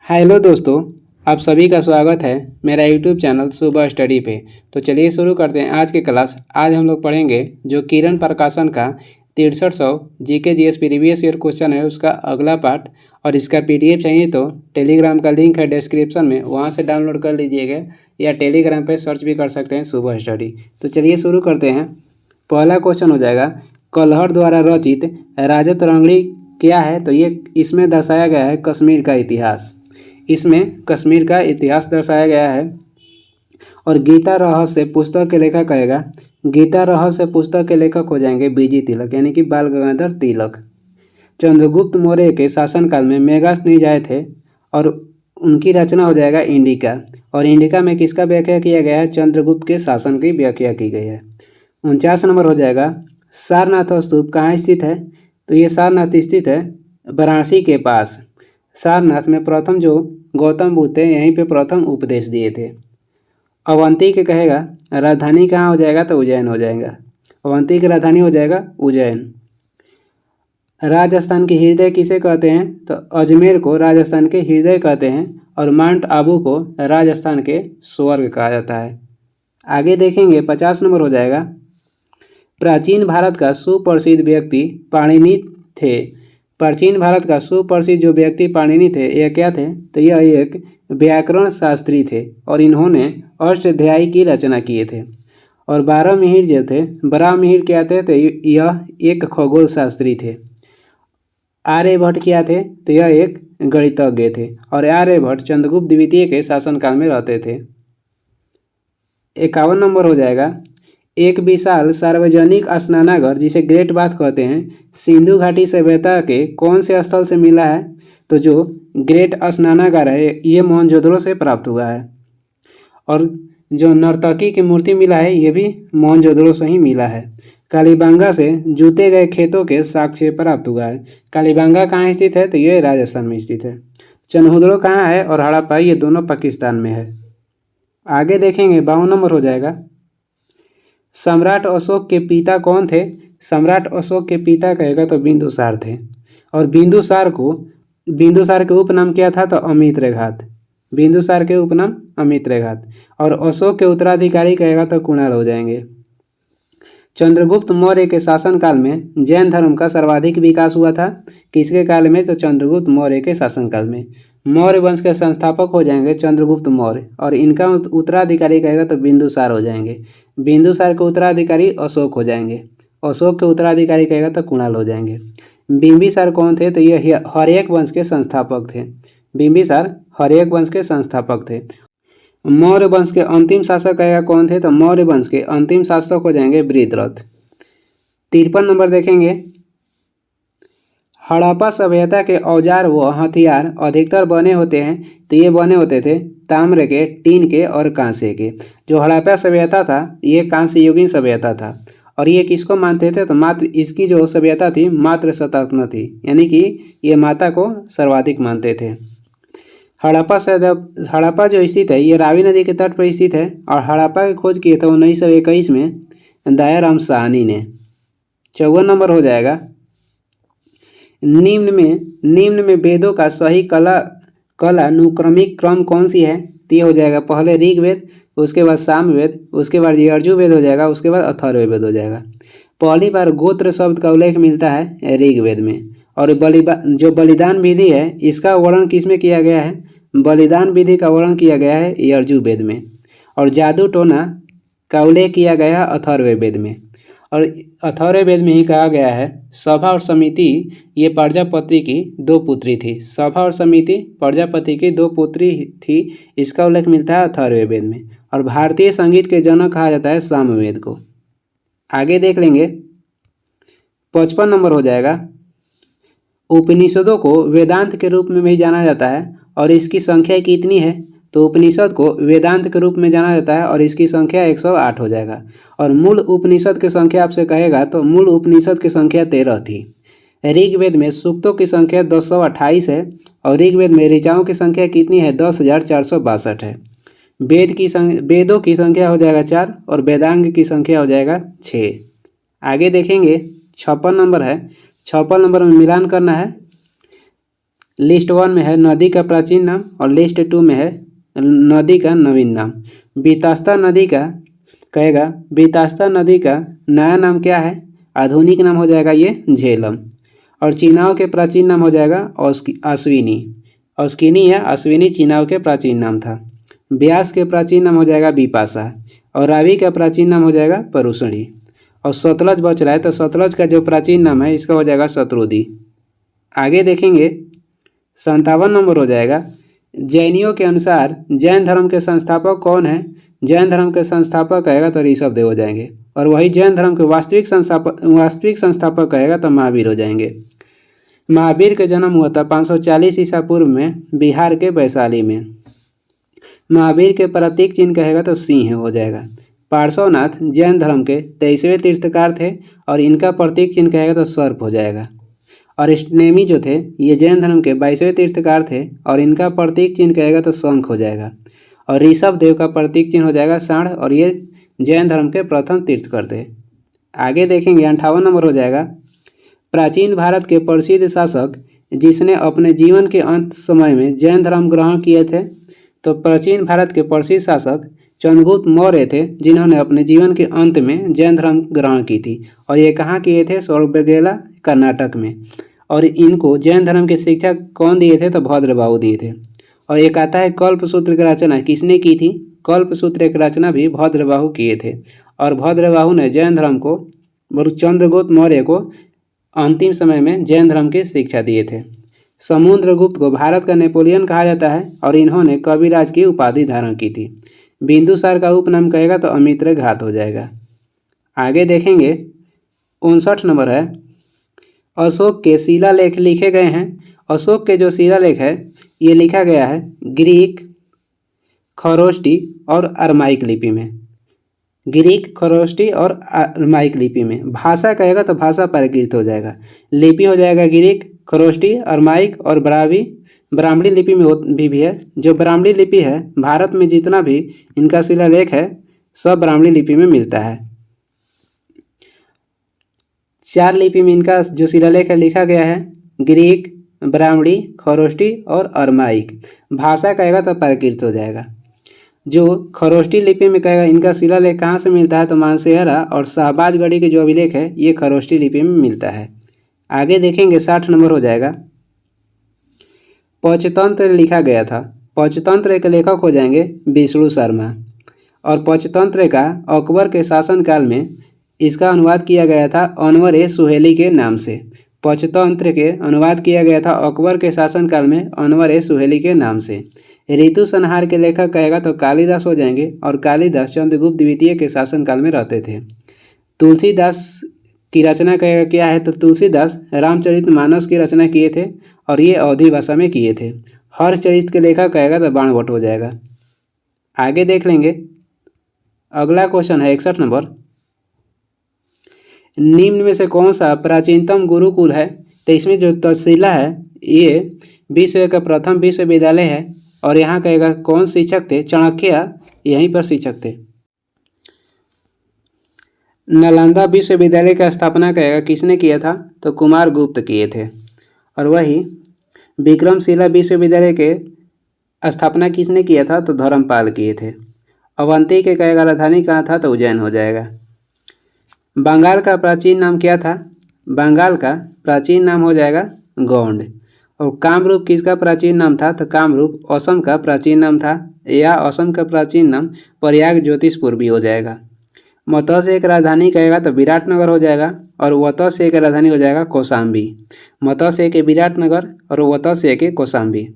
Hello दोस्तों, आप सभी का स्वागत है मेरा यूट्यूब चैनल सुबह स्टडी पे। तो चलिए शुरू करते हैं आज की क्लास। आज हम लोग पढ़ेंगे जो किरण प्रकाशन का 6300 GK GS previous year question है उसका अगला पार्ट। और इसका पीडीएफ चाहिए तो टेलीग्राम का लिंक है डिस्क्रिप्शन में, वहाँ से डाउनलोड कर लीजिएगा या टेलीग्राम पे सर्च भी कर सकते हैं सुबह स्टडी। तो चलिए शुरू करते हैं। पहला क्वेश्चन हो जाएगा, कल्हड़ द्वारा रचित राजतरंगिणी क्या है? तो ये इसमें दर्शाया गया है कश्मीर का इतिहास। इसमें कश्मीर का इतिहास दर्शाया गया है। और गीता रहस्य पुस्तक के लेखक कहेगा, गीता रहस्य पुस्तक के लेखक हो जाएंगे बीजी तिलक यानी कि बाल गंगाधर तिलक। चंद्रगुप्त मौर्य के शासनकाल में मेगास्थनीज आए थे और उनकी रचना हो जाएगा इंडिका। और इंडिका में किसका व्याख्या किया गया है? चंद्रगुप्त के शासन की व्याख्या की गई है। 49 नंबर हो जाएगा, सारनाथ स्तूप कहाँ स्थित है? तो ये सारनाथ स्थित है वाराणसी के पास। सारनाथ में प्रथम जो गौतम बुद्ध थे यहीं पे प्रथम उपदेश दिए थे। अवंती के कहेगा राजधानी कहाँ हो जाएगा? तो उज्जैन हो जाएगा। अवंती की राजधानी हो जाएगा उज्जैन। राजस्थान के हृदय किसे कहते हैं? तो अजमेर को राजस्थान के हृदय कहते हैं और माउंट आबू को राजस्थान के स्वर्ग कहा जाता है। आगे देखेंगे 50 नंबर हो जाएगा, प्राचीन भारत का सुप्रसिद्ध व्यक्ति पाणिनि थे। प्राचीन भारत का सुप्रसिद्ध जो व्यक्ति पाणिनि थे यह क्या थे? तो यह एक व्याकरण शास्त्री थे और इन्होंने अष्टाध्यायी की रचना किए थे। और 12 मिहिर जो थे, 12 मिहिर क्या थे? तो यह एक खगोल शास्त्री थे। आर्यभट्ट क्या थे? तो यह एक गणितज्ञ थे और आर्यभट्ट चंद्रगुप्त द्वितीय के शासनकाल में रहते थे। 51 नंबर हो जाएगा, एक विशाल सार्वजनिक स्नानागार जिसे ग्रेट बाथ कहते हैं सिंधु घाटी सभ्यता के कौन से स्थल से मिला है? तो जो ग्रेट स्नानागार है ये मोहनजोदड़ो से प्राप्त हुआ है। और जो नर्तकी की मूर्ति मिला है ये भी मोहनजोदड़ो से ही मिला है। कालीबांगा से जूते गए खेतों के साक्ष्य प्राप्त हुआ है। कालीबांगा कहाँ स्थित है? तो ये राजस्थान में स्थित है। चन्हुदड़ो कहाँ है? और हड़प्पा, ये दोनों पाकिस्तान में है। आगे देखेंगे 52 नंबर हो जाएगा, सम्राट अशोक के पिता कौन थे? सम्राट अशोक के पिता कहेगा तो बिंदुसार थे। और बिंदुसार के उपनाम क्या था? तो अमित्रघात। बिंदुसार के उपनाम अमित्रघात। और अशोक के उत्तराधिकारी कहेगा तो कुणाल हो जाएंगे। चंद्रगुप्त मौर्य के शासनकाल में जैन धर्म का सर्वाधिक विकास हुआ था। किसके काल में? तो चंद्रगुप्त मौर्य के शासनकाल में। मौर्य वंश के संस्थापक हो जाएंगे चंद्रगुप्त मौर्य और इनका उत्तराधिकारी कहेगा तो बिंदुसार हो जाएंगे। बिंदुसार के उत्तराधिकारी अशोक हो जाएंगे। अशोक के उत्तराधिकारी कहेगा तो कुणाल हो जाएंगे। बिंबिसार कौन थे? तो ये हर्यक वंश के संस्थापक थे। बिंबिसार हर्यक वंश के संस्थापक थे। मौर्य वंश के अंतिम शासक कहेगा कौन थे? तो मौर्य वंश के अंतिम शासक हो जाएंगे वृत्रथ। 53 नंबर देखेंगे, हड़प्पा सभ्यता के औजार व हथियार अधिकतर बने होते हैं। तो ये बने होते थे ताम्र के, टीन के और कांसे के। जो हड़प्पा सभ्यता था ये कांस्य युगीन सभ्यता था। और ये किसको मानते थे? तो मात्र इसकी जो सभ्यता थी मात्र शतात्म थी, यानी कि ये माता को सर्वाधिक मानते थे। हड़प्पा जो स्थित है ये रावी नदी के तट पर स्थित है और हड़प्पा की खोज किए थे 1921 में दयाराम साहनी ने। 54 नंबर हो जाएगा, निम्न में वेदों का सही कलानुक्रमिक क्रम कौन सी है? तो ये हो जाएगा पहले ऋग्वेद, उसके बाद सामवेद, उसके बाद यजुर्वेद हो जाएगा, उसके बाद अथर्ववेद हो जाएगा। पहली बार गोत्र शब्द का उल्लेख मिलता है ऋग्वेद में। और जो बलिदान विधि है इसका वर्णन किस में किया गया है? बलिदान विधि का वर्णन किया गया है यजुर्वेद में। और जादू टोना का उल्लेख किया गया है अथर्ववेद में। और अथर्ववेद में ही कहा गया है सभा और समिति ये प्रजापति की 2 पुत्री थी। सभा और समिति प्रजापति की 2 पुत्री थी, इसका उल्लेख मिलता है अथर्ववेद में। और भारतीय संगीत के जनक कहा जाता है सामवेद को। आगे देख लेंगे 55 नंबर हो जाएगा, उपनिषदों को वेदांत के रूप में भी जाना जाता है और इसकी संख्या कितनी है? तो उपनिषद को वेदांत के रूप में जाना जाता है और इसकी संख्या 108 हो जाएगा। और मूल उपनिषद की संख्या आपसे कहेगा तो मूल उपनिषद की संख्या 13 थी। ऋग्वेद में सूक्तों की संख्या 1028 है और ऋग्वेद में ऋचाओं की संख्या कितनी है? 10,462 है। वेदों की संख्या हो जाएगा 4 और वेदांग की संख्या हो जाएगा 6। आगे देखेंगे 56 नंबर है। 56 नंबर में मिलान करना है। लिस्ट 1 में है नदी का प्राचीन नाम और लिस्ट 2 में है नदी का नवीन नाम। बीतास्ता नदी का कहेगा बीतास्ता नदी का नया नाम क्या है? आधुनिक नाम हो जाएगा ये झेलम। और चीनाव के प्राचीन नाम हो जाएगा अश्विनी। औस्किनी या अश्विनी चीनाव के प्राचीन नाम था। ब्यास के प्राचीन नाम हो जाएगा बिपाशा और रावी का प्राचीन नाम हो जाएगा परुषणी। और सतलज बच रहा है तो सतलज का जो प्राचीन नाम है इसका हो जाएगा शत्रुदी। आगे देखेंगे 57 नंबर हो जाएगा। जैनियों के अनुसार जैन धर्म के संस्थापक कौन है? जैन धर्म के संस्थापक कहेगा तो ऋषभदेव हो जाएंगे और वही जैन धर्म के वास्तविक संस्थापक कहेगा तो महावीर हो जाएंगे। महावीर का जन्म हुआ था 540 ईसा पूर्व में बिहार के वैशाली में। महावीर के प्रतीक चिन्ह कहेगा तो सिंह हो जाएगा। पार्श्वनाथ जैन धर्म के 23वें तीर्थकार थे और इनका प्रतीक चिन्ह कहेगा तो सर्प हो जाएगा। और स्नेमी जो थे ये जैन धर्म के 22वें तीर्थकार थे और इनका प्रतीक चिन्ह कहेगा तो शंख हो जाएगा। और ऋषभदेव का प्रतीक चिन्ह हो जाएगा सांड और ये जैन धर्म के प्रथम तीर्थकर थे। आगे देखेंगे 58 नंबर हो जाएगा। प्राचीन भारत के प्रसिद्ध शासक जिसने अपने जीवन के अंत समय में जैन धर्म ग्रहण किए थे, तो प्राचीन भारत के प्रसिद्ध शासक चंद्रगुप्त मौर्य थे जिन्होंने अपने जीवन के अंत में जैन धर्म ग्रहण की थी। और ये कहाँ किए थे? सौरबेगेला कर्नाटक में। और इनको जैन धर्म की शिक्षा कौन दिए थे? तो भद्रबाहु दिए थे। और एक आता है कल्पसूत्र की रचना किसने की थी? कल्पसूत्र की रचना भी भद्रबाहु किए थे। और भद्रबाहु ने जैन धर्म को चंद्रगुप्त मौर्य को अंतिम समय में जैन धर्म की शिक्षा दिए थे। समुद्रगुप्त को भारत का नेपोलियन कहा जाता है और इन्होंने कविराज की उपाधि धारण की थी। बिंदुसार का उपनाम कहेगा तो अमित्र घात हो जाएगा। आगे देखेंगे 59 नंबर है। अशोक के शिलालेख लिखे गए हैं। अशोक के जो शिलालेख है ये लिखा गया है ग्रीक, खरोष्टी और अरमाइक लिपि में। ग्रीक, खरोष्टी और अरमाइक लिपि में। भाषा कहेगा तो भाषा प्राकृत हो जाएगा। लिपि हो जाएगा ग्रीक, खरोष्टी, अरमाइक और ब्राह्मणी लिपि में भी है। जो ब्राह्मणी लिपि है भारत में जितना भी इनका शिलालेख है सब ब्राह्मणी लिपि में मिलता है। 4 लिपि में इनका जो शिलालेख है लिखा गया है ग्रीक, ब्राह्मणी, खरोष्टी और अरमाइक। भाषा कहेगा तो प्राकृत हो जाएगा। जो खरोष्टी लिपि में कहेगा इनका शिलालेख कहाँ से मिलता है? तो मानसेहरा और शाहबाजगढ़ी के जो अभिलेख है ये खरोष्टी लिपि में मिलता है। आगे देखेंगे 60 नंबर हो जाएगा। पंचतंत्र लिखा गया था। पंचतंत्र के लेखक हो जाएंगे विष्णु शर्मा। और पंचतंत्र का अकबर के शासनकाल में इसका अनुवाद किया गया था अनवर-ए-सुहेली के नाम से। पंचतंत्र के अनुवाद किया गया था अकबर के शासनकाल में अनवर-ए-सुहेली के नाम से। ऋतु संहार के लेखक कहेगा तो कालिदास हो जाएंगे और कालिदास चंद्रगुप्त द्वितीय के शासनकाल में रहते थे। तुलसीदास की रचना कहेगा क्या है? तो तुलसीदास रामचरितमानस की रचना किए थे और ये अवधी भाषा में किए थे। हर्षचरित के लेखक कहेगा तो बाणभट्ट हो जाएगा। आगे देख लेंगे। अगला क्वेश्चन है 61 नंबर। निम्न में से कौन सा प्राचीनतम गुरुकुल है? तो इसमें जो तक्षशिला है ये विश्व का प्रथम विश्वविद्यालय है और यहाँ कहेगा कौन शिक्षक थे? चाणक्य यहीं पर शिक्षक थे। नालंदा विश्वविद्यालय का स्थापना कहेगा किसने किया था? तो कुमार गुप्त किए थे। और वही विक्रमशिला विश्वविद्यालय के स्थापना किसने किया था? तो धर्मपाल किए थे। अवंती के कहेगा राजधानी कहाँ था? तो उज्जैन हो जाएगा। बंगाल का प्राचीन नाम क्या था? बंगाल का प्राचीन नाम हो जाएगा गौंड। और कामरूप किसका प्राचीन नाम था? तो कामरूप असम का प्राचीन नाम था या असम का प्राचीन नाम प्रयाग ज्योतिषपुर भी हो जाएगा। मत्स्य की राजधानी कहेगा तो विराटनगर हो जाएगा और वत्स्य की राजधानी हो जाएगा कौशाम्बी। मत्स्य के विराटनगर और वत्स्य के कौशाम्बी।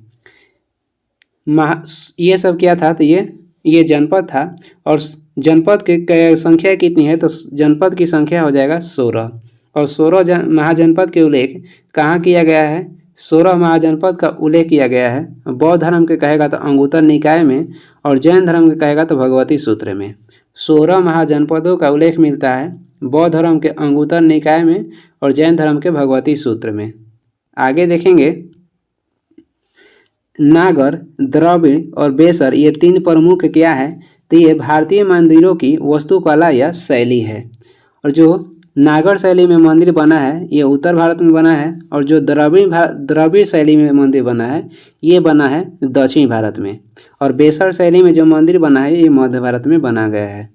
ये सब क्या था? तो ये जनपद था। और जनपद की संख्या कितनी है? तो जनपद की संख्या हो जाएगा 16। और 16 महाजनपद के उल्लेख कहाँ किया गया है? 16 महाजनपद का उल्लेख किया गया है बौद्ध धर्म के कहेगा तो अंगुत्तर निकाय में और जैन धर्म के कहेगा तो भगवती सूत्र में। 16 महाजनपदों का उल्लेख मिलता है बौद्ध धर्म के अंगुत्तर निकाय में और जैन धर्म के भगवती सूत्र में। आगे देखेंगे। नागर, द्रविड़ और बेसर ये 3 प्रमुख क्या है? तो ये भारतीय मंदिरों की वास्तुकला या शैली है। और जो नागर शैली में मंदिर बना है ये उत्तर भारत में बना है, और जो द्रविड़ शैली में मंदिर बना है ये बना है दक्षिण भारत में, और बेसर शैली में जो मंदिर बना है ये मध्य भारत में बना गया है।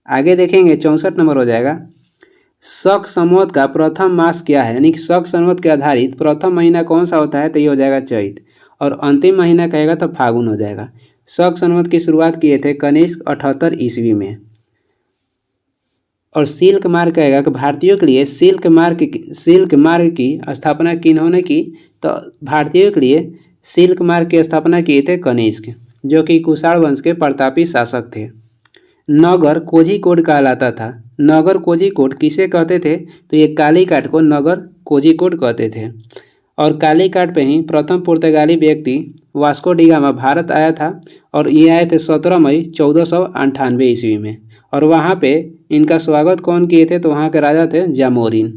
आगे देखेंगे 64 नंबर हो जाएगा, शक संवत का प्रथम मास क्या है, यानी कि शक संवत के आधारित प्रथम महीना कौन सा होता है, तो ये हो जाएगा चैत, और अंतिम महीना कहेगा तो फागुन हो जाएगा। शक संवत की शुरुआत किए थे कनिष्क 78 ईस्वी में। और सिल्क मार्ग कहेगा कि भारतीयों के लिए सिल्क मार्ग की स्थापना किन्होंने की, तो भारतीयों के लिए सिल्क मार्ग की स्थापना किए थे कनिष्क, जो कि कुषाण वंश के प्रतापी शासक थे। नगर कोझिकोड कहलाता था। नगर कोझिकोड किसे कहते थे, तो ये कालीकाट को नगर कोझिकोड कहते थे। और कालीकाट पे ही प्रथम पुर्तगाली व्यक्ति वास्को डी गामा भारत आया था, और ये आए थे 17 मई 1498 ईस्वी में। और वहाँ पे इनका स्वागत कौन किए थे, तो वहाँ के राजा थे जामोरिन।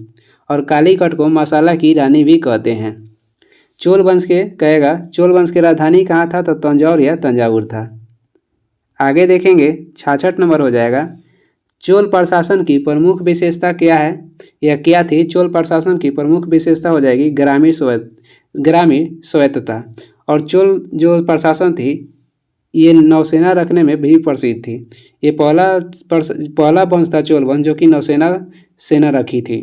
और कालीकट को मसाला की रानी भी कहते हैं। चोल वंश की राजधानी कहाँ था, तो तंजौर या तंजावुर था। आगे देखेंगे 66 नंबर हो जाएगा, चोल प्रशासन की प्रमुख विशेषता क्या है या क्या थी। चोल प्रशासन की प्रमुख विशेषता हो जाएगी ग्रामीण स्वायत्तता। और चोल जो प्रशासन थी ये नौसेना रखने में भी प्रसिद्ध थी। ये पहला वंश था चोल वंश जो कि सेना रखी थी,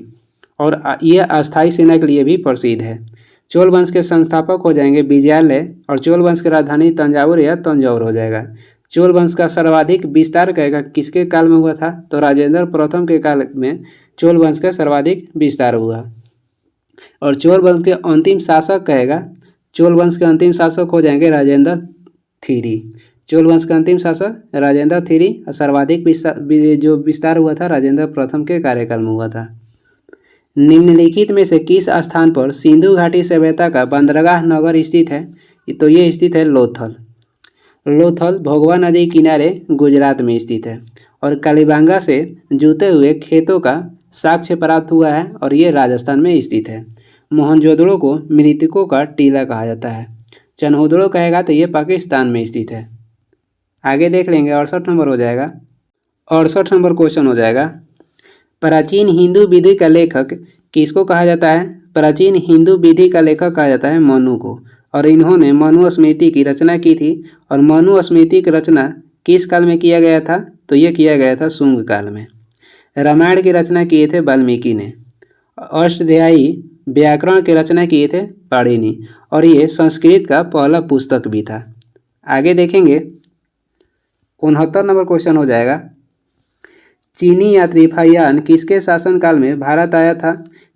और ये अस्थायी सेना के लिए भी प्रसिद्ध है। चोल वंश के संस्थापक हो जाएंगे विजयालय, और चोल वंश की राजधानी तंजावुर या तंजौर हो जाएगा। चोल वंश का सर्वाधिक विस्तार कहेगा किसके काल में हुआ था, तो राजेंद्र प्रथम के काल में चोल वंश का सर्वाधिक विस्तार हुआ। और चोल वंश के अंतिम शासक हो जाएंगे राजेंद्र थीरी। चोल वंश का अंतिम शासक राजेंद्र थीरी, और सर्वाधिक विस्तार हुआ था राजेंद्र प्रथम के कार्यकाल में हुआ था। निम्नलिखित में से किस स्थान पर सिंधु घाटी सभ्यता का बंदरगाह नगर स्थित है, तो ये स्थित है लोथल भोगवा नदी किनारे गुजरात में स्थित है। और कालीबांगा से जुते हुए खेतों का साक्ष्य प्राप्त हुआ है, और ये राजस्थान में स्थित है। मोहनजोदड़ो को मृतकों का टीला कहा जाता है। चन्होदड़ो कहेगा तो ये पाकिस्तान में स्थित है। आगे देख लेंगे 68 नंबर हो जाएगा। 68 नंबर क्वेश्चन हो जाएगा, प्राचीन हिंदू विधि का लेखक किसको कहा जाता है। प्राचीन हिंदू विधि का लेखक कहा जाता है मनु को, और इन्होंने मनुस्मृति की रचना की थी। और मनुस्मृति की रचना किस काल में किया गया था, तो ये किया गया था शुंग काल में। रामायण की रचना किए थे वाल्मीकि ने। अष्टाध्यायी व्याकरण की रचना किए थे पाणिनि, और ये संस्कृत का पहला पुस्तक भी था। आगे देखेंगे 69 नंबर क्वेश्चन हो जाएगा, चीनी यात्री फहियान किसके शासनकाल में भारत आया था।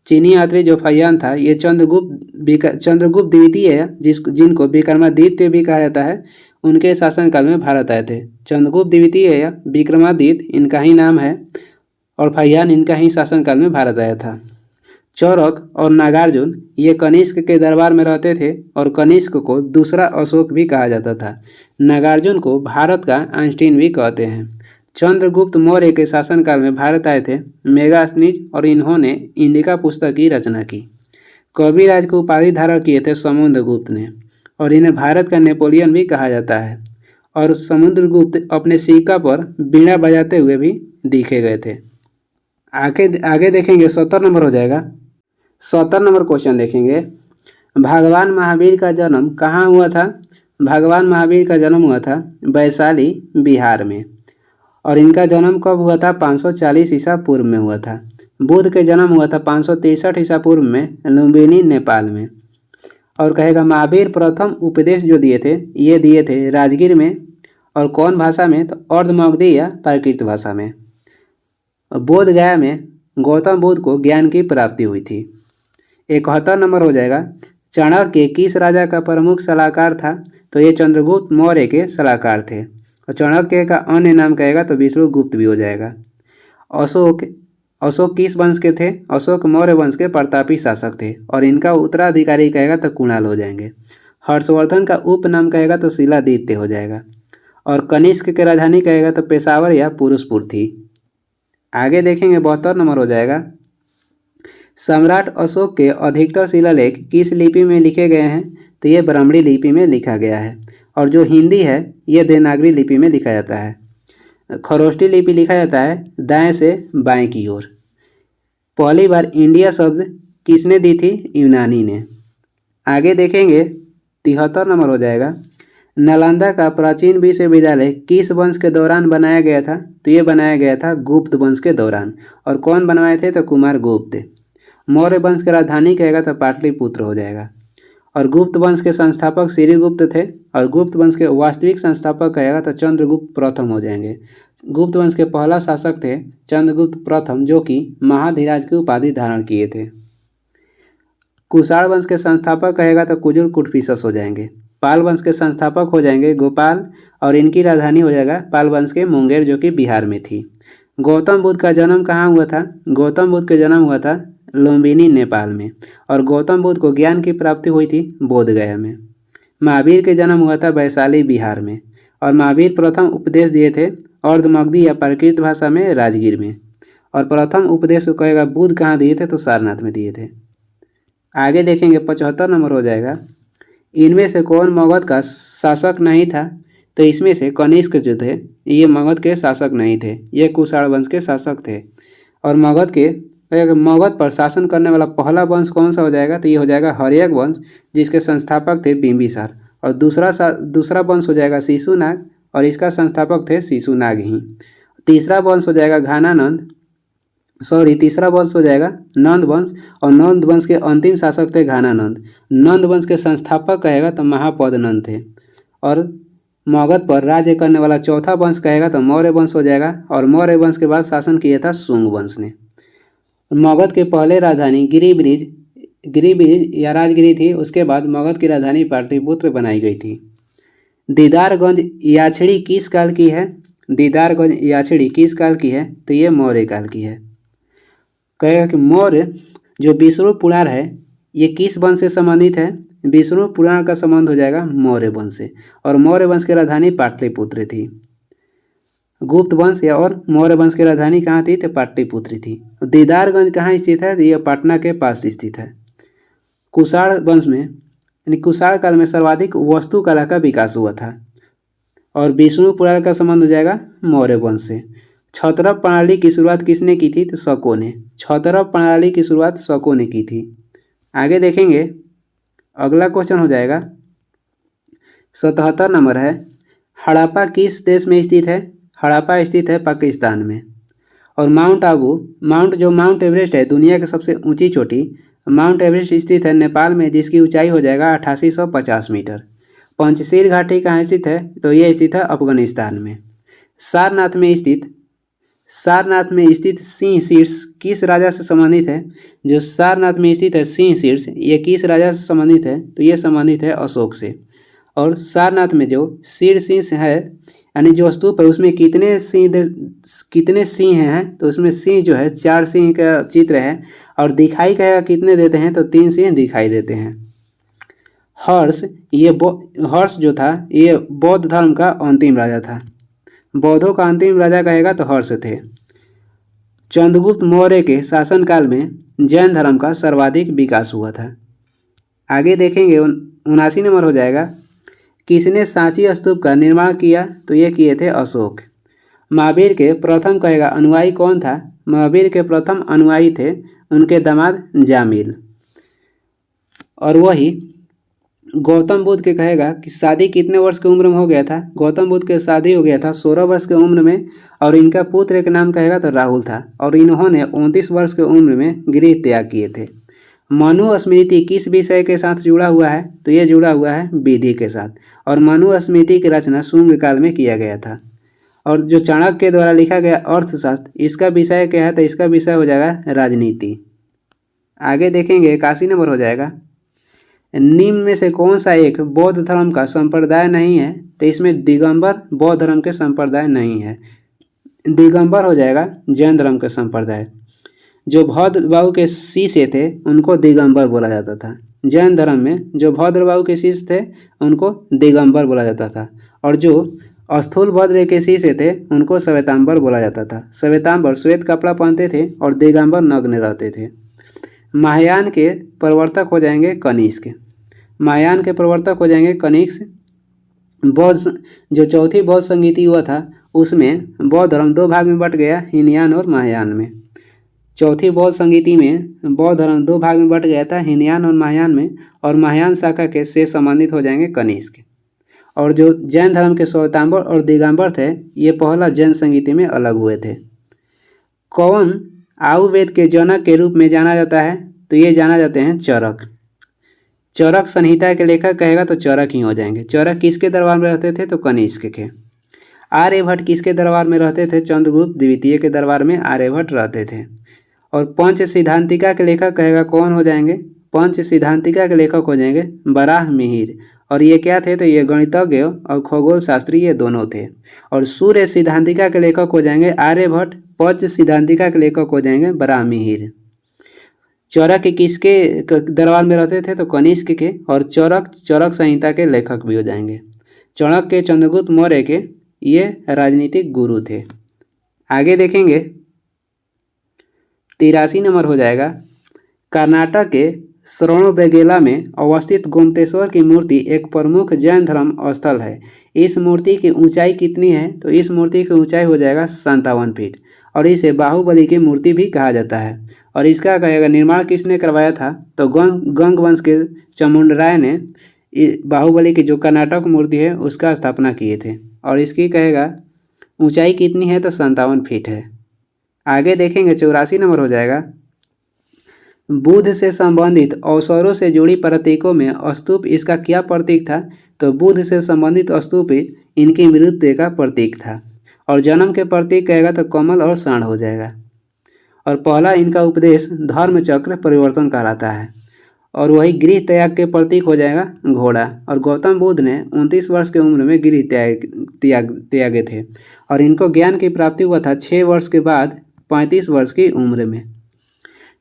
चीनी यात्री जो फहियान था ये चंद्रगुप्त द्वितीय है, जिनको विक्रमादित्य भी कहा जाता है, उनके शासनकाल में भारत आए थे। चंद्रगुप्त द्वितीय या विक्रमादित्य इनका ही नाम है, और फहियान इनका ही शासनकाल में भारत आया था। चौरक और नागार्जुन ये कनिष्क के दरबार में रहते थे, और कनिष्क को दूसरा अशोक भी कहा जाता था। नागार्जुन को भारत का आइंस्टीन भी कहते हैं। चंद्रगुप्त मौर्य के शासनकाल में भारत आए थे मेगास्थनीज, और इन्होंने इंडिका पुस्तक की रचना की। कविराज को उपाधि धारण किए थे समुद्रगुप्त ने, और इन्हें भारत का नेपोलियन भी कहा जाता है। और समुद्रगुप्त अपने सिक्का पर बीड़ा बजाते हुए भी दिखे गए थे। आगे देखेंगे 70 नंबर हो जाएगा। 70 नंबर क्वेश्चन देखेंगे, भगवान महावीर का जन्म कहाँ हुआ था। भगवान महावीर का जन्म हुआ था वैशाली बिहार में, और इनका जन्म कब हुआ था, 540 ईसा पूर्व में हुआ था। बुद्ध के जन्म हुआ था 563 ईसा पूर्व में लुम्बिनी नेपाल में। और कहेगा महावीर प्रथम उपदेश जो दिए थे ये दिए थे राजगीर में, और कौन भाषा में, तो अर्धमगधी या प्राकृत भाषा में। बोध गया में गौतम बुद्ध को ज्ञान की प्राप्ति हुई थी। 71 नंबर हो जाएगा, चाणक्य किस राजा का प्रमुख सलाहकार था, तो ये चंद्रगुप्त मौर्य के सलाहकार थे। और चाणक्य का अन्य नाम कहेगा तो विष्णुगुप्त भी हो जाएगा। अशोक किस वंश के थे, अशोक मौर्य वंश के प्रतापी शासक थे, और इनका उत्तराधिकारी कहेगा तो कुणाल हो जाएंगे। हर्षवर्धन का उपनाम कहेगा तो शिलादित्य हो जाएगा। और कनिष्क की राजधानी कहेगा तो पेशावर या पुरुषपुर थी। आगे देखेंगे 72 नंबर हो जाएगा, सम्राट अशोक के अधिकतर शिलालेख किस लिपि में लिखे गए हैं, तो ये ब्राह्मणी लिपि में लिखा गया है। और जो हिंदी है ये देवनागरी लिपि में लिखा जाता है। खरोष्टी लिपि लिखा जाता है दाएं से बाएं की ओर। पहली बार इंडिया शब्द किसने दी थी? यूनानी ने। आगे देखेंगे 73 नंबर हो जाएगा, नालंदा का प्राचीन विश्वविद्यालय किस वंश के दौरान बनाया गया था? तो ये बनाया गया था गुप्त वंश के दौरान। और कौन बनवाए थे? तो कुमार गुप्त। मौर्य वंश की राजधानी कहेगा तो पाटलिपुत्र हो जाएगा। और गुप्त वंश के संस्थापक श्रीगुप्त थे। और गुप्त वंश के वास्तविक संस्थापक कहेगा तो चंद्रगुप्त प्रथम हो जाएंगे। गुप्त वंश के पहला शासक थे चंद्रगुप्त प्रथम, जो कि महाधीराज की उपाधि धारण किए थे। कुषाण वंश के संस्थापक कहेगा तो कुजुल कुटफिसस हो जाएंगे। पाल वंश के संस्थापक हो जाएंगे गोपाल, और इनकी राजधानी हो जाएगा पाल वंश के मुंगेर, जो कि बिहार में थी। गौतम बुद्ध का जन्म कहाँ हुआ था? गौतम बुद्ध का जन्म हुआ था लुम्बिनी, नेपाल में। और गौतम बुद्ध को ज्ञान की प्राप्ति हुई थी बोधगया में। महावीर के जन्म हुआ था वैशाली, बिहार में। और महावीर प्रथम उपदेश दिए थे अर्धमगधी या प्राकृत भाषा में राजगीर में। और प्रथम उपदेश को कहेगा बुद्ध कहाँ दिए थे? तो सारनाथ में दिए थे। आगे देखेंगे 75 नंबर हो जाएगा, इनमें से कौन मगध का शासक नहीं था? तो इसमें से कनिष्क जो थे ये मगध के शासक नहीं थे, ये कुषाण वंश के शासक थे। और मगध पर शासन करने वाला पहला वंश कौन सा हो जाएगा? तो ये हो जाएगा हर्यक वंश, जिसके संस्थापक थे बिंबिसार। और दूसरा वंश हो जाएगा शिशुनाग, और इसका संस्थापक थे शिशुनाग ही। तीसरा वंश हो जाएगा तीसरा वंश हो जाएगा नंद वंश, और नंद वंश के अंतिम शासक थे घानानंद। नंद वंश के संस्थापक कहेगा तो महापद नंद थे। और मगध पर राज्य करने वाला चौथा वंश कहेगा तो मौर्य वंश हो जाएगा। और मौर्य वंश के बाद शासन किया था शुंग वंश ने। मगध के पहले राजधानी गिरिब्रिज या राजगिरी थी। उसके बाद मगध की राजधानी पाटलिपुत्र बनाई गई थी। दीदारगंज याछड़ी किस काल की है? दीदारगंज याछड़ी किस काल की है? तो ये मौर्य काल की है। कहेगा कि मौर्य जो विष्णु पुराण है ये किस वंश से संबंधित है? विष्णु पुराण का संबंध हो जाएगा मौर्य वंश से। और मौर्य वंश की राजधानी पाटलिपुत्र थी। गुप्त वंश या और मौर्य वंश की राजधानी कहाँ थी? तो पाटलिपुत्र थी। दीदारगंज कहाँ स्थित है? यह पटना के पास स्थित है। कुषाण वंश में यानी कुषाण काल में सर्वाधिक वास्तुकला का विकास हुआ था। और विष्णु पुराण का संबंध हो जाएगा मौर्य वंश से। क्षत्रप प्रणाली की शुरुआत किसने की थी? तो शकों ने। क्षत्रप प्रणाली की शुरुआत शकों ने की थी। आगे देखेंगे अगला क्वेश्चन हो जाएगा 77 नंबर है, हड़प्पा किस देश में स्थित है? हड़प्पा स्थित है पाकिस्तान में। और माउंट एवरेस्ट है दुनिया की सबसे ऊंची चोटी, माउंट एवरेस्ट स्थित है नेपाल में, जिसकी ऊंचाई हो जाएगा 8850 मीटर। पंचशील घाटी कहाँ स्थित है? तो ये स्थित है अफगानिस्तान में। सारनाथ में स्थित सिंह शीर्ष किस राजा से संबंधित है? जो सारनाथ में स्थित है सिंह शीर्ष, ये किस राजा से संबंधित है? तो ये संबंधित है अशोक से। और सारनाथ में जो शीर्ष है यानी जो स्तूप है उसमें कितने सिंह हैं? तो उसमें सिंह जो है 4 सिंह का चित्र है। और दिखाई कहेगा कितने देते हैं? तो 3 सिंह दिखाई देते हैं। हर्ष जो था ये बौद्ध धर्म का अंतिम राजा था। बौद्धों का अंतिम राजा कहेगा तो हर्ष थे। चंद्रगुप्त मौर्य के शासनकाल में जैन धर्म का सर्वाधिक विकास हुआ था। आगे देखेंगे 79 नंबर हो जाएगा, किसने सांची स्तूप का निर्माण किया? तो ये किए थे अशोक। महावीर के प्रथम कहेगा अनुयायी कौन था? महावीर के प्रथम अनुयायी थे उनके दामाद जामिल। और वही गौतम बुद्ध के कहेगा कि शादी कितने वर्ष की उम्र में हो गया था? गौतम बुद्ध के शादी हो गया था 16 वर्ष की उम्र में। और इनका पुत्र के नाम कहेगा तो राहुल था। और इन्होंने 29 वर्ष की उम्र में गृह त्याग किए थे। मनुस्मृति किस विषय के साथ जुड़ा हुआ है? तो ये जुड़ा हुआ है विधि के साथ। और मनुस्मृति की रचना शुंग काल में किया गया था। और जो चाणक्य के द्वारा लिखा गया अर्थशास्त्र, इसका विषय क्या है? तो इसका विषय हो जाएगा राजनीति। आगे देखेंगे 81 नंबर हो जाएगा, निम्न में से कौन सा एक बौद्ध धर्म का संप्रदाय नहीं है? तो इसमें दिगंबर बौद्ध धर्म के संप्रदाय नहीं है। दिगंबर हो जाएगा जैन धर्म का संप्रदाय। जो भद्रबाहु के शिष्य थे उनको दिगंबर बोला जाता था। जैन धर्म में जो भद्रबाहु के शिष्य थे उनको दिगंबर बोला जाता था। और जो स्थूलभद्र के शिष्य थे उनको श्वेतांबर बोला जाता था। श्वेतांबर श्वेत कपड़ा पहनते थे और दिगंबर नग्न रहते थे। महायान के प्रवर्तक हो जाएंगे कनिष्क। महायान के प्रवर्तक हो जाएंगे कनिष्क। बौद्ध जो चौथी बौद्ध संगीति हुआ था उसमें बौद्ध धर्म 2 भाग में बट गया, हीनयान और महायान में। चौथी बौद्ध संगीति में बौद्ध धर्म दो भाग में बट गया था, हीनयान और महायान में, और महायान शाखा के से संबंधित हो जाएंगे कनिष्क। और जो जैन धर्म के श्वेतांबर और दिगंबर थे ये पहला जैन संगीति में अलग हुए थे। कौन आयुर्वेद के जनक के रूप में जाना जाता है? तो ये जाना जाते हैं चरक। चरक संहिता के लेखक कहेगा तो चरक ही हो जाएंगे। चरक किसके दरबार में रहते थे? तो कनिष्क के। आर्यभट्ट किसके दरबार में रहते थे? चंद्रगुप्त द्वितीय के दरबार में आर्यभट्ट रहते थे। और पंच सिद्धांतिका के लेखक कहेगा कौन हो जाएंगे? पंच सिद्धांतिका के लेखक हो जाएंगे बराह मिहिर। और ये क्या थे? तो ये गणितज्ञ और खगोल शास्त्री ये दोनों थे। और सूर्य सिद्धांतिका के लेखक हो जाएंगे आर्यभट्ट, पंच सिद्धांतिका के लेखक हो जाएंगे बराह मिहिर। चरक किसके दरबार में रहते थे? तो कनिष्क के। और चरक संहिता के लेखक भी हो जाएंगे। चाणक्य चंद्रगुप्त मौर्य के ये राजनीतिक गुरु थे। आगे देखेंगे 83 नंबर हो जाएगा, कर्नाटक के श्रवणबेगोला में अवस्थित गोमतेश्वर की मूर्ति एक प्रमुख जैन धर्म स्थल है। इस मूर्ति की ऊंचाई कितनी है? तो इस मूर्ति की ऊंचाई हो जाएगा 57 फीट। और इसे बाहुबली की मूर्ति भी कहा जाता है। और इसका कहेगा निर्माण किसने करवाया था? तो गंग वंश के चामुंडराय ने बाहुबली की जो कर्नाटक मूर्ति है उसका स्थापना किए थे। और इसकी कहेगा ऊंचाई कितनी है? तो 57 फीट है। आगे देखेंगे 84 नंबर हो जाएगा, बुध से संबंधित अवसरों से जुड़ी प्रतीकों में स्तूप इसका क्या प्रतीक था? तो बुध से संबंधित स्तूप इनकी मृत्यु का प्रतीक था। और जन्म के प्रतीक कहेगा तो कमल और सांड हो जाएगा। और पहला इनका उपदेश धर्म चक्र परिवर्तन कहलाता है। और वही गृह त्याग के प्रतीक हो जाएगा घोड़ा। और गौतम बुद्ध ने 29 वर्ष की उम्र में गृह त्यागे थे। और इनको ज्ञान की प्राप्ति हुआ था 6 वर्ष के बाद 35 वर्ष की उम्र में।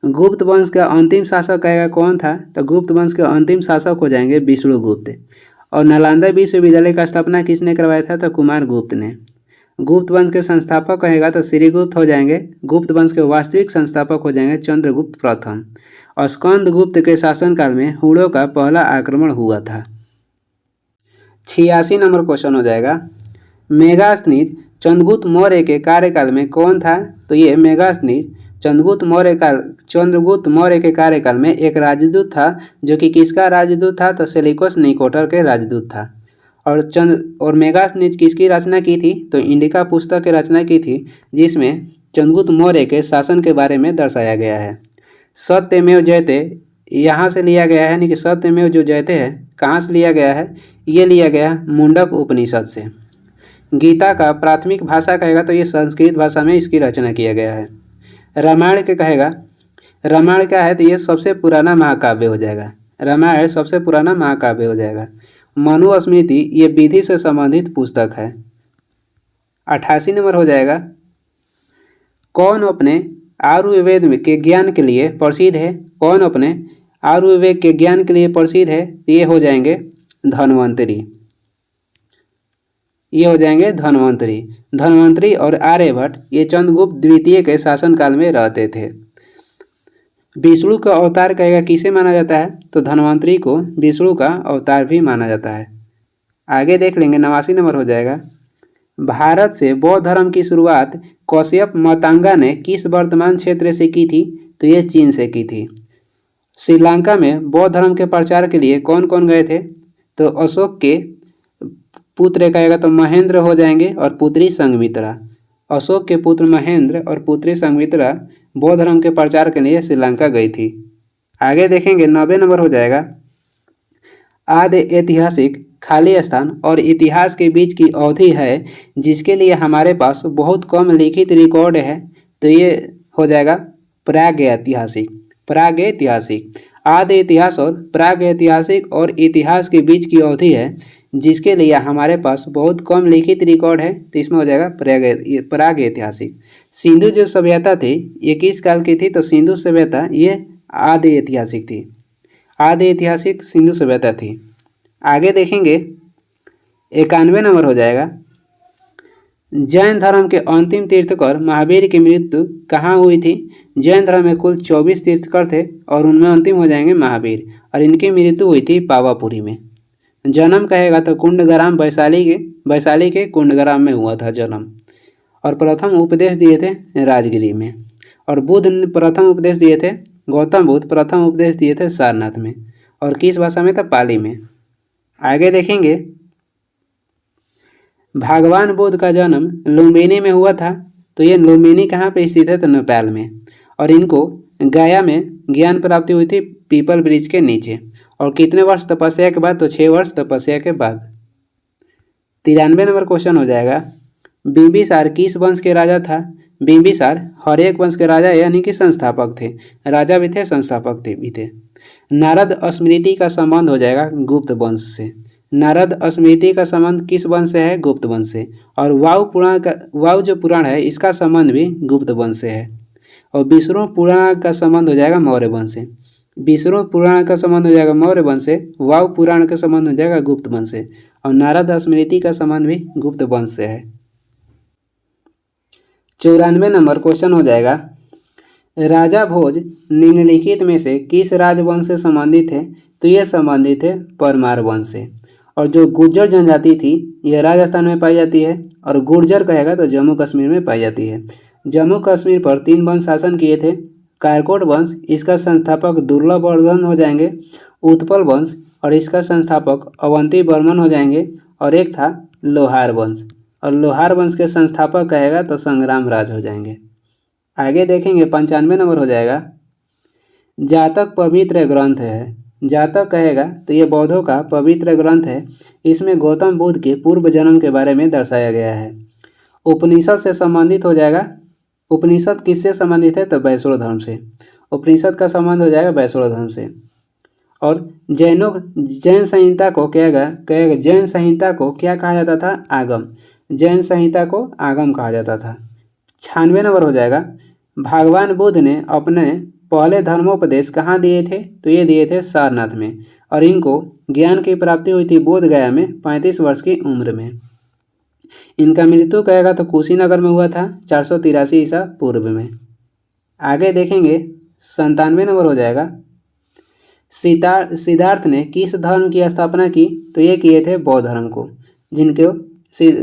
गुप्त वंश का अंतिम शासक कहेगा कौन था? तो गुप्त वंश के अंतिम शासक हो जाएंगे विष्णुगुप्त। और नालंदा विश्वविद्यालय का स्थापना किसने करवाया था? तो कुमार गुप्त ने। गुप्त वंश के संस्थापक कहेगा तो श्रीगुप्त हो जाएंगे। गुप्त वंश के वास्तविक संस्थापक हो जाएंगे चंद्रगुप्त प्रथम। और स्कंदगुप्त के शासनकाल में हुड़ों का पहला आक्रमण हुआ था। 86 नंबर क्वेश्चन हो जाएगा, मेगास्थनीज चंद्रगुप्त मौर्य के कार्यकाल में कौन था? तो ये मेगास्थनीज चंद्रगुप्त मौर्य के कार्यकाल में एक राजदूत था, जो कि किसका राजदूत था? तो सेल्यूकस निकोटर के राजदूत था। और मेगास्थनीज किसकी रचना की थी? तो इंडिका पुस्तक की रचना की थी, जिसमें चंद्रगुप्त मौर्य के शासन के बारे में दर्शाया गया है। सत्यमेव जयते यहाँ से लिया गया है, यानी कि सत्यमेव जो जयते है कहाँ से लिया गया है? ये लिया गया मुंडक उपनिषद से। गीता का प्राथमिक भाषा कहेगा तो ये संस्कृत भाषा में इसकी रचना किया गया है। रामायण के कहेगा, रामायण क्या है? तो ये सबसे पुराना महाकाव्य हो जाएगा। रामायण सबसे पुराना महाकाव्य हो जाएगा। मनुस्मृति ये विधि से संबंधित पुस्तक है। 88 नंबर हो जाएगा, कौन अपने आयुर्वेद के ज्ञान के लिए प्रसिद्ध है? कौन अपने आयुर्वेद के ज्ञान के लिए प्रसिद्ध है? ये हो जाएंगे धन्वंतरी। ये हो जाएंगे धन्वंतरी और आर्यभट्ट ये चंद्रगुप्त द्वितीय के शासनकाल में रहते थे। विष्णु का अवतार कहेगा किसे माना जाता है? तो धन्वंतरी को विष्णु का अवतार भी माना जाता है। आगे देख लेंगे 89 नंबर हो जाएगा, भारत से बौद्ध धर्म की शुरुआत कौश्यप मतंगा ने किस वर्तमान क्षेत्र से की थी? तो ये चीन से की थी। श्रीलंका में बौद्ध धर्म के प्रचार के लिए कौन कौन गए थे? तो अशोक के पुत्र कहेगा तो महेंद्र हो जाएंगे और पुत्री संघमित्रा। अशोक के पुत्र महेंद्र और पुत्री संघमित्रा बौद्ध धर्म के प्रचार के लिए श्रीलंका गई थी। आगे देखेंगे 90 नंबर हो जाएगा, आदि ऐतिहासिक खाली स्थान और इतिहास के बीच की अवधि है जिसके लिए हमारे पास बहुत कम लिखित रिकॉर्ड है। तो ये हो जाएगा प्रागैतिहासिक। आदि इतिहास और प्रागैतिहासिक और इतिहास के बीच की अवधि है जिसके लिए हमारे पास बहुत कम लिखित रिकॉर्ड है। तो इसमें हो जाएगा प्रागैतिहासिक। सिंधु जो सभ्यता थी ये किस काल की थी? तो सिंधु सभ्यता ये आदि ऐतिहासिक थी। आदि ऐतिहासिक सिंधु सभ्यता थी। आगे देखेंगे 91 नंबर हो जाएगा, जैन धर्म के अंतिम तीर्थकर महावीर की मृत्यु कहाँ हुई थी? जैन धर्म में कुल 24 तीर्थकर थे और उनमें अंतिम हो जाएंगे महावीर। और इनकी मृत्यु हुई थी पावापुरी में। जन्म कहेगा तो कुंडग्राम वैशाली के कुंडग्राम में हुआ था जन्म। और प्रथम उपदेश दिए थे राजगिरी में। और बुद्ध ने प्रथम उपदेश दिए थे, गौतम बुद्ध प्रथम उपदेश दिए थे सारनाथ में। और किस भाषा में था? पाली में। आगे देखेंगे, भगवान बुद्ध का जन्म लुम्बिनी में हुआ था। तो ये लुम्बिनी कहाँ पे स्थित है? तो नेपाल में। और इनको गया में ज्ञान प्राप्ति हुई थी पीपल वृक्ष के नीचे। और कितने वर्ष तपस्या के बाद? तो 6 वर्ष तपस्या के बाद। 93 नंबर क्वेश्चन हो जाएगा, बिंबिसार किस वंश के राजा था? बिंबिसार हर्यक वंश के राजा यानी कि संस्थापक थे, राजा भी थे, संस्थापक भी थे। नारद स्मृति का संबंध हो जाएगा गुप्त वंश से। नारद स्मृति का संबंध किस वंश से है? गुप्त वंश से। और वायु जो पुराण है इसका संबंध भी गुप्त वंश से है। और विष्णु पुराण का संबंध हो जाएगा मौर्य वंश से। विष्णु पुराण का संबंध हो जाएगा मौर्य वंश से। वायु पुराण का संबंध हो जाएगा गुप्त वंश से। और नारद स्मृति का संबंध भी गुप्त वंश से है। 94 नंबर क्वेश्चन हो जाएगा, राजा भोज निम्नलिखित में से किस राजवंश से संबंधित है? तो ये संबंधित है परमार वंश से। और जो गुर्जर जनजाति थी यह राजस्थान में पाई जाती है। और गुर्जर कहेगा तो जम्मू कश्मीर में पाई जाती है। जम्मू कश्मीर पर 3 वंश शासन किए थे। कायरकोट वंश, इसका संस्थापक दुर्लभवर्धन हो जाएंगे। उत्पल वंश और इसका संस्थापक अवंती वर्मन हो जाएंगे। और एक था लोहार वंश, और लोहार वंश के संस्थापक कहेगा तो संग्राम राज हो जाएंगे। आगे देखेंगे 95 नंबर हो जाएगा, जातक पवित्र ग्रंथ है। जातक कहेगा तो ये बौद्धों का पवित्र ग्रंथ है। इसमें गौतम बुद्ध के पूर्व जन्म के बारे में दर्शाया गया है। उपनिषद से संबंधित हो जाएगा। उपनिषद किससे संबंधित है? तो वैष्णव धर्म से। उपनिषद का संबंध हो जाएगा वैष्णव धर्म से। और जैन संहिता को कहेगा जैन संहिता को क्या कहा जाता था? आगम। जैन संहिता को आगम कहा जाता था। 96 नंबर हो जाएगा, भगवान बुद्ध ने अपने पहले धर्मोपदेश कहाँ दिए थे? तो ये दिए थे सारनाथ में। और इनको ज्ञान की प्राप्ति हुई थी बोध गया में 35 वर्ष की उम्र में। इनका मृत्यु कहेगा तो कुशीनगर में हुआ था 483 ईसा पूर्व में। आगे देखेंगे 97 नंबर हो जाएगा, सिद्धार्थ ने किस धर्म की स्थापना की? तो ये किए थे बौद्ध धर्म को, जिनको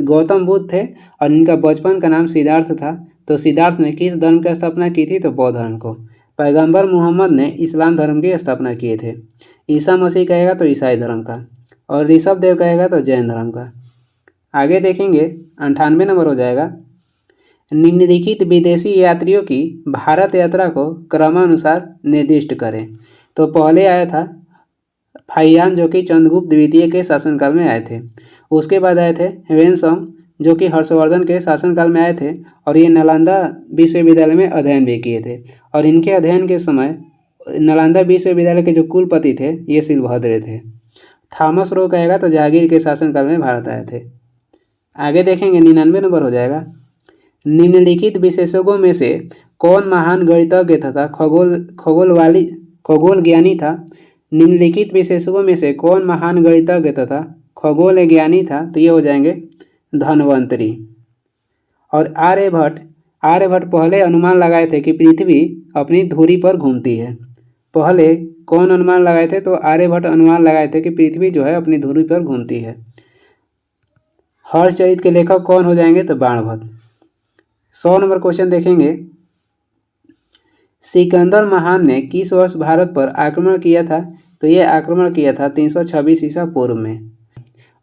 गौतम बुद्ध थे और इनका बचपन का नाम सिद्धार्थ था। तो सिद्धार्थ ने किस धर्म की स्थापना की थी? तो बौद्ध धर्म को। पैगंबर मोहम्मद ने इस्लाम धर्म की स्थापना किए थे। ईसा मसीह कहेगा तो ईसाई धर्म का। और ऋषभ देव कहेगा तो जैन धर्म का। आगे देखेंगे 98 नंबर हो जाएगा, निम्नलिखित विदेशी यात्रियों की भारत यात्रा को क्रमानुसार निर्दिष्ट करें। तो पहले आया था फाहियान जो कि चंद्रगुप्त द्वितीय के शासनकाल में आए थे। उसके बाद आए थे ह्वेनसांग जो कि हर्षवर्धन के शासनकाल में आए थे। और ये नालंदा विश्वविद्यालय में अध्ययन भी किए थे। और इनके अध्ययन के समय नालंदा विश्वविद्यालय के जो कुलपति थे ये शिलभद्र थे। थॉमस रो कहेगा तो जहांगीर के शासनकाल में भारत आए थे। आगे देखेंगे 99 नंबर हो जाएगा, निम्नलिखित विशेषज्ञों में से कौन महान गणितज्ञ तथा खगोल ज्ञानी था? निम्नलिखित विशेषज्ञों में से कौन महान गणितज्ञ तथा खगोल ज्ञानी था? तो ये हो जाएंगे धन्वंतरी। और आर्यभट्ट पहले अनुमान लगाए थे कि पृथ्वी अपनी धुरी पर घूमती है। पहले कौन अनुमान लगाए थे? तो आर्यभट्ट अनुमान लगाए थे कि पृथ्वी जो है अपनी धुरी पर घूमती है। हर्षचरित के लेखक कौन हो जाएंगे? तो बाणभट्ट। 100 नंबर क्वेश्चन देखेंगे, सिकंदर महान ने किस वर्ष भारत पर आक्रमण किया था? तो ये आक्रमण किया था 326 ईसा पूर्व में।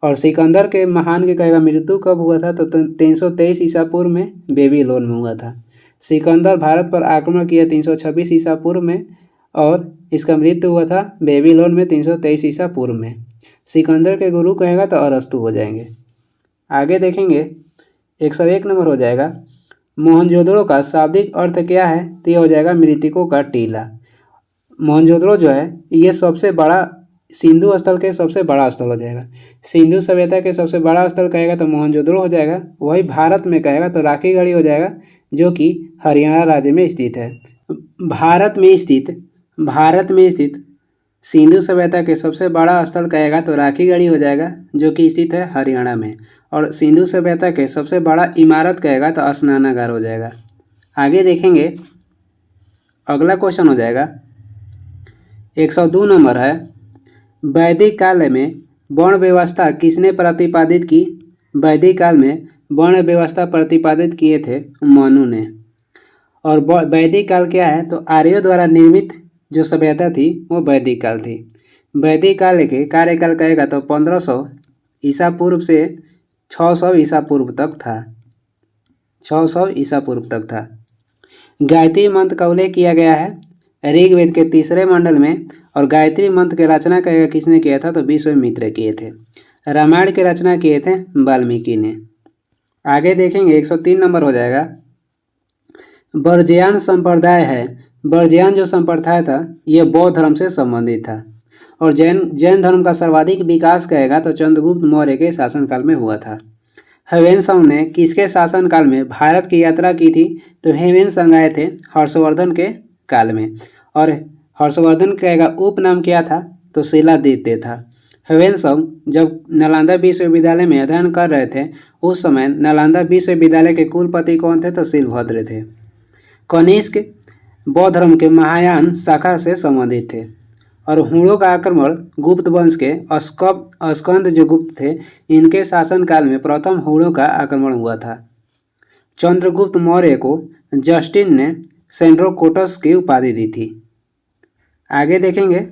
और सिकंदर के महान के कहेगा मृत्यु कब हुआ था? तो 323 ईसा पूर्व में बेबीलोन में हुआ था। सिकंदर भारत पर आक्रमण किया 326 ईसा पूर्व में और इसका मृत्यु हुआ था बेबीलोन में 323 ईसा पूर्व में। सिकंदर के गुरु कहेगा तो अरस्तु हो जाएंगे। आगे देखेंगे 101 नंबर हो जाएगा, मोहनजोदड़ो का शाब्दिक अर्थ क्या है? तो ये हो जाएगा मृतकों का टीला। मोहनजोदड़ो जो है ये सबसे बड़ा सिंधु स्थल के सबसे बड़ा स्थल हो जाएगा। सिंधु सभ्यता के सबसे बड़ा स्थल कहेगा तो मोहनजोदड़ो हो जाएगा। वही भारत में कहेगा तो राखीगढ़ी हो जाएगा जो कि हरियाणा राज्य में स्थित है। भारत में स्थित सिंधु सभ्यता के सबसे बड़ा स्थल कहेगा तो राखीगढ़ी हो जाएगा जो कि स्थित है हरियाणा में। और सिंधु सभ्यता के सबसे बड़ा इमारत कहेगा तो स्नानागार हो जाएगा। आगे देखेंगे अगला क्वेश्चन हो जाएगा 102 नंबर है, वैदिक काल में वर्ण व्यवस्था किसने प्रतिपादित की? वैदिक काल में वर्ण व्यवस्था प्रतिपादित किए थे मनु ने। और वैदिक काल क्या है, तो आर्यों द्वारा निर्मित जो सभ्यता थी वो वैदिक काल थी। वैदिक काल के कार्यकाल कहेगा तो 1500 ईसा पूर्व से 600 ईसा पूर्व तक था। 600 ईसा पूर्व तक था। गायत्री मंत्र का उल्लेख किया गया है ऋग्वेद के 3रे मंडल में, और गायत्री मंत्र की रचना कहेगा किसने किया था, तो विश्वामित्र किए थे। रामायण की रचना किए थे वाल्मीकि ने। आगे देखेंगे 103 नंबर हो जाएगा। बर्जियान संप्रदाय है। बर्जियान जो संप्रदाय था ये बौद्ध धर्म से संबंधित था, और जैन धर्म का सर्वाधिक विकास कहेगा तो चंद्रगुप्त मौर्य के शासनकाल में हुआ था। ह्वेनसांग ने किसके शासनकाल में भारत की यात्रा की थी, तो ह्वेनसांग आए थे हर्षवर्धन के काल में, और हर्षवर्धन कहेगा उपनाम क्या था, तो शिलादित्य था। ह्वेनसांग जब नालंदा विश्वविद्यालय में अध्ययन कर रहे थे उस समय नालंदा विश्वविद्यालय के कुलपति कौन थे, तो शिलभद्र थे। कनिष्क बौद्ध धर्म के महायान शाखा से संबंधित थे, और हुणों का आक्रमण गुप्त वंश के स्कंद जो गुप्त थे इनके शासनकाल में प्रथम हुणों का आक्रमण हुआ था। चंद्रगुप्त मौर्य को जस्टिन ने सेंड्रोकोटस की उपाधि दी थी। आगे देखेंगे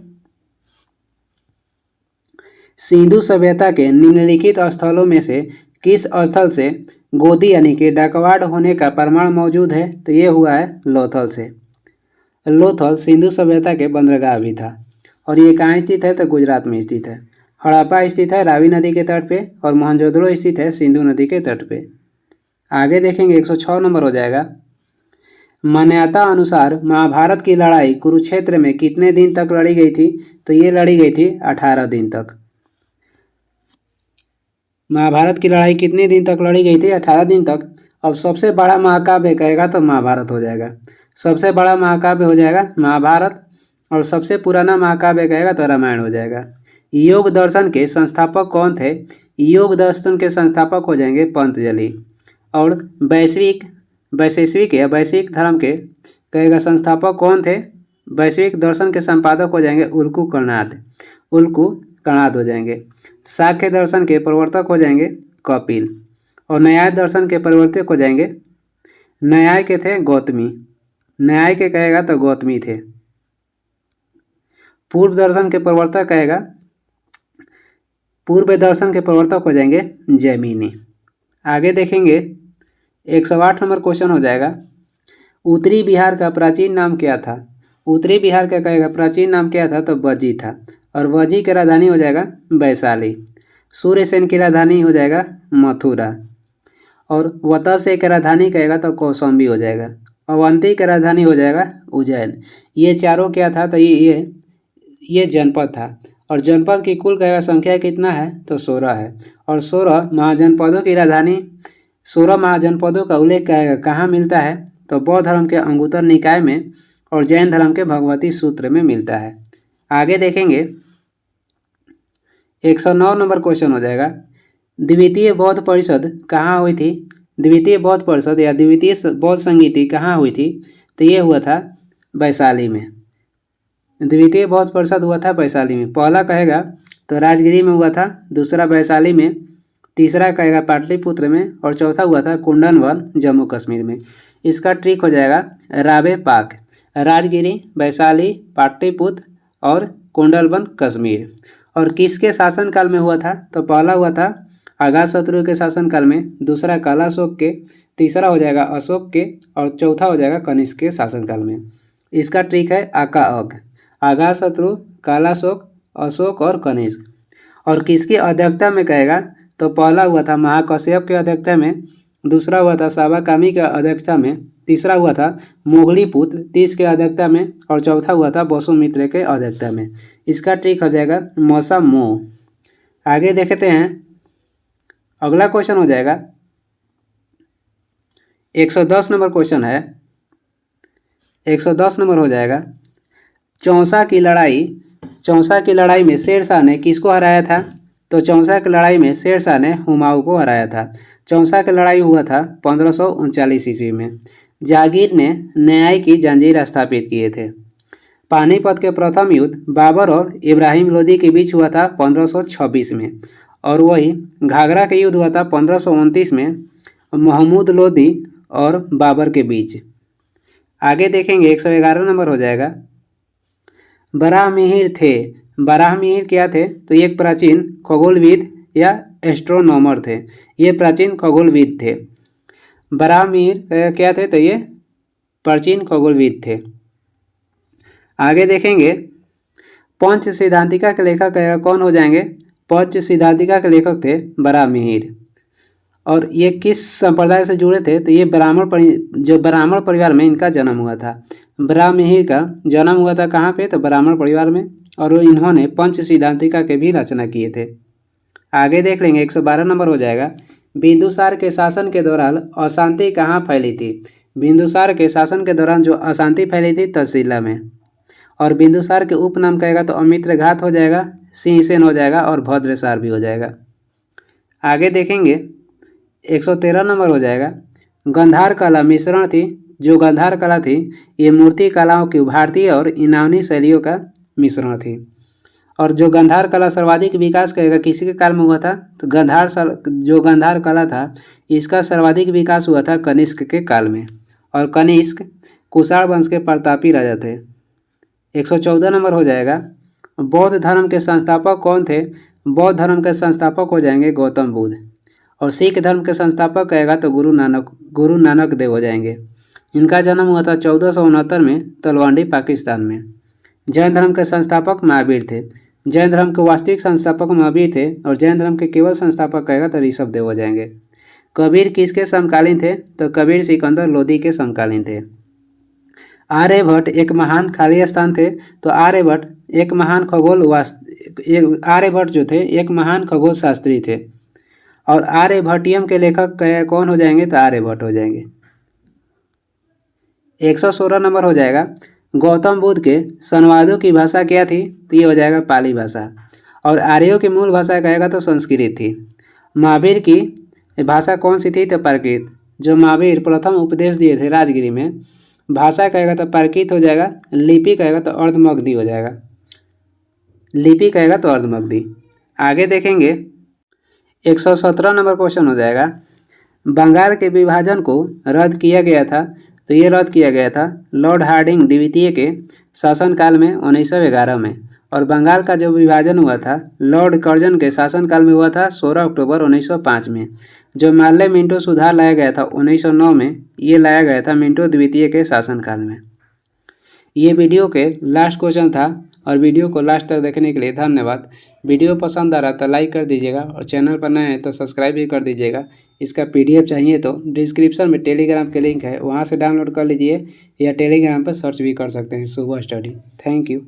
सिंधु सभ्यता के निम्नलिखित स्थलों में से किस स्थल से गोदी यानी कि डाकवाड होने का प्रमाण मौजूद है, तो ये हुआ है लोथल से। लोथल सिंधु सभ्यता के बंदरगाह भी था, और ये कहाँ स्थित है, तो गुजरात में स्थित है। हड़प्पा स्थित है रावी नदी के तट पे, और मोहनजोदड़ो स्थित है सिंधु नदी के तट पे। आगे देखेंगे 106 नंबर हो जाएगा। मान्यता अनुसार महाभारत की लड़ाई कुरुक्षेत्र में कितने दिन तक लड़ी गई थी, तो ये लड़ी गई थी 18 दिन तक। महाभारत की लड़ाई कितने दिन तक लड़ी गई थी, 18 दिन तक। अब सबसे बड़ा महाकाव्य कहेगा तो महाभारत हो जाएगा। सबसे बड़ा महाकाव्य हो जाएगा महाभारत, और सबसे पुराना महाकाव्य कहेगा तो रामायण हो जाएगा। योग दर्शन के संस्थापक कौन थे, योग दर्शन के संस्थापक हो जाएंगे पतंजलि। और वैश्विक धर्म के कहेगा संस्थापक कौन थे, वैश्विक दर्शन के संपादक हो जाएंगे उल्कू कणाद हो जाएंगे। सांख्य दर्शन के प्रवर्तक हो जाएंगे कपिल, और न्याय दर्शन के प्रवर्तक हो जाएंगे, न्याय के थे गौतमी, न्याय के कहेगा तो गौतमी थे। पूर्व दर्शन के प्रवर्तक हो जाएंगे जैमिनी। आगे देखेंगे 108 नंबर क्वेश्चन हो जाएगा। उत्तरी बिहार का प्राचीन नाम क्या था, उत्तरी बिहार का कहेगा प्राचीन नाम क्या था, तो वज्जी था, और वज्जी की राजधानी हो जाएगा वैशाली। सूर्यसेन की राजधानी हो जाएगा मथुरा, और वत्स्य की राजधानी कहेगा तो कौशाम्बी हो जाएगा। अवंती की राजधानी हो जाएगा उज्जैन। ये चारों क्या था, तो ये जनपद था, और जनपद की कुल कहेगा संख्या कितना है, तो 16 है। और 16 महाजनपदों की राजधानी, 16 महाजनपदों का उल्लेख कहेगा कहाँ मिलता है, तो बौद्ध धर्म के अंगुत्तर निकाय में, और जैन धर्म के भगवती सूत्र में मिलता है। आगे देखेंगे 109 नंबर क्वेश्चन हो जाएगा। द्वितीय बौद्ध परिषद कहाँ हुई थी, द्वितीय बौद्ध परिषद या द्वितीय बौद्ध संगीति कहाँ हुई थी, तो ये हुआ था वैशाली में। द्वितीय बौद्ध परिषद हुआ था वैशाली में। पहला कहेगा तो राजगिरी में हुआ था, दूसरा वैशाली में, तीसरा कहेगा पाटलिपुत्र में, और चौथा हुआ था कुंडनवन जम्मू कश्मीर में। इसका ट्रिक हो जाएगा रावे पाक, राजगिरी, वैशाली, पाटलिपुत्र और कुंडलवन कश्मीर। और किसके शासनकाल में हुआ था, तो पहला हुआ था अगातशत्रु के शासनकाल में, दूसरा कालाशोक के, तीसरा हो जाएगा अशोक के, और चौथा हो जाएगा कनिष्क के शासनकाल में। इसका ट्रिक है आका अग, अगातशत्रु, कालाशोक, अशोक और कनिष्क। और किसकी अध्यक्षता में कहेगा, तो पहला हुआ था महाकश्यप के अध्यक्षता में, दूसरा हुआ था साबाकामी के अध्यक्षता में, तीसरा हुआ था मोगलीपुत्र तीस के अध्यक्षता में, और चौथा हुआ था वसुमित्र के अध्यक्षता में। इसका ट्रिक हो जाएगा मौसा मोह। आगे देखते हैं अगला क्वेश्चन हो जाएगा 110 नंबर क्वेश्चन है। 110 नंबर हो जाएगा। चौसा की लड़ाई में शेरशाह ने किसको हराया था, तो चौसा की लड़ाई में शेरशाह ने हुमायूं को हराया था। चौसा की लड़ाई हुआ था 1539 ईस्वी में। जागीर ने न्याय की जंजीर स्थापित किए थे। पानीपत के प्रथम युद्ध बाबर और इब्राहिम लोदी के बीच हुआ था 1526 में, और वही घाघरा के युद्ध हुआ था 1529 में महमूद लोदी और बाबर के बीच। आगे देखेंगे 111 नंबर हो जाएगा। बराहमिहिर थे। बराहमिहिर क्या थे? तो ये एक प्राचीन खगोलविद या एस्ट्रोनॉमर थे। ये प्राचीन खगोलविद थे। बराहमिहिर क्या थे? तो ये प्राचीन खगोलविद थे। आगे देखेंगे पंच सिद्धांतिका के लेखक कौन हो जाएंगे? पंच सिद्धांतिका के लेखक थे बराहमिहिर। और ये किस संप्रदाय से जुड़े थे? तो ये ब्राह्मण परिवार में इनका जन्म हुआ था। बराहमिहिर का जन्म हुआ था कहाँ पे? तो ब्राह्मण परिवार में। और इन्होंने पंच सिद्धांतिका के भी रचना किए थे। आगे देख लेंगे 112 नंबर हो जाएगा। बिंदुसार के शासन के दौरान अशांति कहाँ फैली थी? बिंदुसार के शासन के दौरान जो अशांति फैली थी तक्षशिला में। और बिंदुसार के उपनाम कहेगा तो अमित्रघात हो जाएगा, सिंहसेन हो जाएगा और भद्रसार भी हो जाएगा। आगे देखेंगे 113 नंबर हो जाएगा। गंधार कला मिश्रण थी। जो गंधार कला थी ये मूर्ति कलाओं की भारतीय और यूनानी शैलियों का मिश्रण थी। और जो गंधार कला सर्वाधिक विकास करेगा किसी के काल में हुआ था? तो जो गंधार कला था इसका सर्वाधिक विकास हुआ था कनिष्क के काल में। और कनिष्क कुषाण वंश के प्रतापी राजा थे। 114 नंबर हो जाएगा। बौद्ध धर्म के संस्थापक कौन थे? बौद्ध धर्म के संस्थापक हो जाएंगे गौतम बुद्ध। और सिख धर्म के संस्थापक कहेगा तो गुरु नानक देव हो जाएंगे। इनका जन्म हुआ था 1469 में तलवंडी पाकिस्तान में। जैन धर्म के संस्थापक महावीर थे। जैन धर्म के वास्तविक संस्थापक महावीर थे। और जैन धर्म के केवल संस्थापक कहेगा तो ऋषभ देव हो जाएंगे। कबीर किसके समकालीन थे? तो कबीर सिकंदर लोदी के समकालीन थे। आर्यभट्ट एक महान खाली स्थान थे। तो आर्यभट्ट जो थे एक महान खगोल शास्त्री थे। और आर्यभट्टियम के लेखक कौन हो जाएंगे? तो आर्यभट्ट हो जाएंगे। 116 नंबर हो जाएगा। गौतम बुद्ध के संवादों की भाषा क्या थी? तो ये हो जाएगा पाली भाषा। और आर्यों की मूल भाषा कहेगा तो संस्कृत थी। महावीर की भाषा कौन सी थी? तो प्राकृत। जो महावीर प्रथम उपदेश दिए थे राजगिरी में, भाषा कहेगा तो प्राकृत हो जाएगा। लिपि कहेगा तो अर्धमगधी हो जाएगा। लिपि कहेगा तो अर्धमगधी। आगे देखेंगे 117 नंबर क्वेश्चन हो जाएगा। बंगाल के विभाजन को रद्द किया गया था। तो ये रद्द किया गया था लॉर्ड हार्डिंग द्वितीय के शासनकाल में 1911 में। और बंगाल का जो विभाजन हुआ था लॉर्ड कर्जन के शासनकाल में हुआ था 16 अक्टूबर 1905 में। जो मार्ले मिंटो सुधार लाया गया था 1909 में, ये लाया गया था मिंटो द्वितीय के शासनकाल में। ये वीडियो के लास्ट क्वेश्चन था। और वीडियो को लास्ट तक देखने के लिए धन्यवाद। वीडियो पसंद आ रहा तो लाइक कर दीजिएगा और चैनल पर नए हैं तो सब्सक्राइब भी कर दीजिएगा। इसका PDF चाहिए तो डिस्क्रिप्शन में टेलीग्राम के लिंक है, वहाँ से डाउनलोड कर लीजिए या टेलीग्राम पर सर्च भी कर सकते हैं शुभ स्टडी। Thank you.